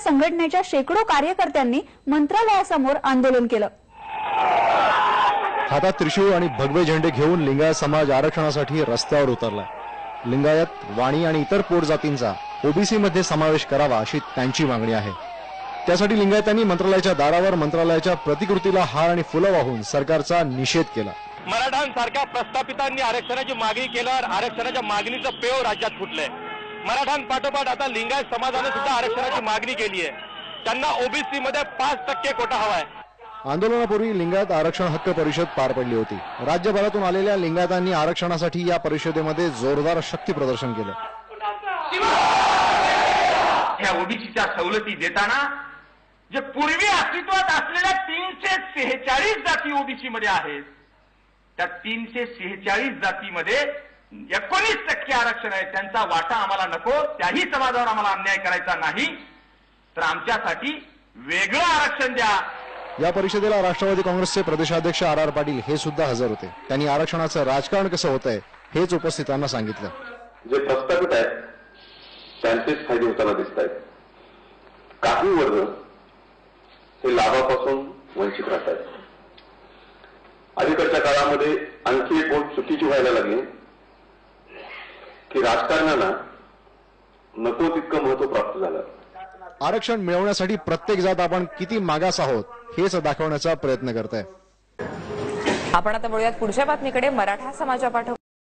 संघटनेच्या शेकडो कार्यकर्त्यांनी मंत्रालयासमोर आंदोलन केलं। हातात त्रिशूळ आणि भगवे झेंडे घेऊन लिंगायत समाज आरक्षणासाठी रस्त्यावर उतरला। लिंगायत, वाणी आणि इतर पोट जातींचा ओबीसी मध्ये समावेश करावा अशी त्यांची मागणी आहे। त्यासाठी लिंगायतांनी मंत्रालयाच्या दारावर मंत्रालयाच्या प्रतिकृतीला हार आणि फुलं वाहून सरकारचा निषेध केला। मराठांसारख्या प्रस्थापितांनी आरक्षणाची मागणी केल्यावर आरक्षणाच्या मागणीचं पेव राज्यात फुटलंय। मराठांपाठोपाठ आता लिंगायत समाजाने सुद्धा आरक्षणाची मागणी केली आहे। त्यांना ओबीसी मध्ये 5% कोटा हवाय। आंदोलनापूर्वी लिंगायत आरक्षण हक्क परिषद पार पडली होती। राज्यभरातून आलेल्या लिंगायतांनी आरक्षणासाठी या परिषदेमध्ये जोरदार शक्ती प्रदर्शन केलं। या ओबीसीच्या सवलती देताना जे पूर्वी अस्तित्वात असलेल्या 346 जाती ओबीसी मध्ये आहेत, त्या 346 जातीमध्ये 19% आरक्षण आहे। त्यांचा वाटा आम्हाला नको, त्याही समाजावर आम्हाला अन्याय करायचा नाही, तर आमच्यासाठी वेगळं आरक्षण द्या। या परिषदेला राष्ट्रवादी काँग्रेसचे प्रदेशाध्यक्ष आर पाटील हे सुद्धा हजर होते। त्यांनी आरक्षणाचं राजकारण कसं होतंय हेच उपस्थितांना सांगितलं। जे प्रस्थापित आहेत त्यांचेच फायदे होताना दिसत आहेत। काही वर्ग हे लाभापासून वंचित राहत आहेत। अलीकडच्या काळामध्ये आणखी एक गोष्ट चुकीची व्हायला लागली की राजकारणाला नको तितकं महत्व प्राप्त झालं। आरक्षण मिळवण्यासाठी प्रत्येक जात आपण किती मागास आहोत हेच दाखवण्याचा प्रयत्न करत आहे। आपण आता वळूयात पुढच्या बातमीकडे। मराठा समाजापाठोपाठ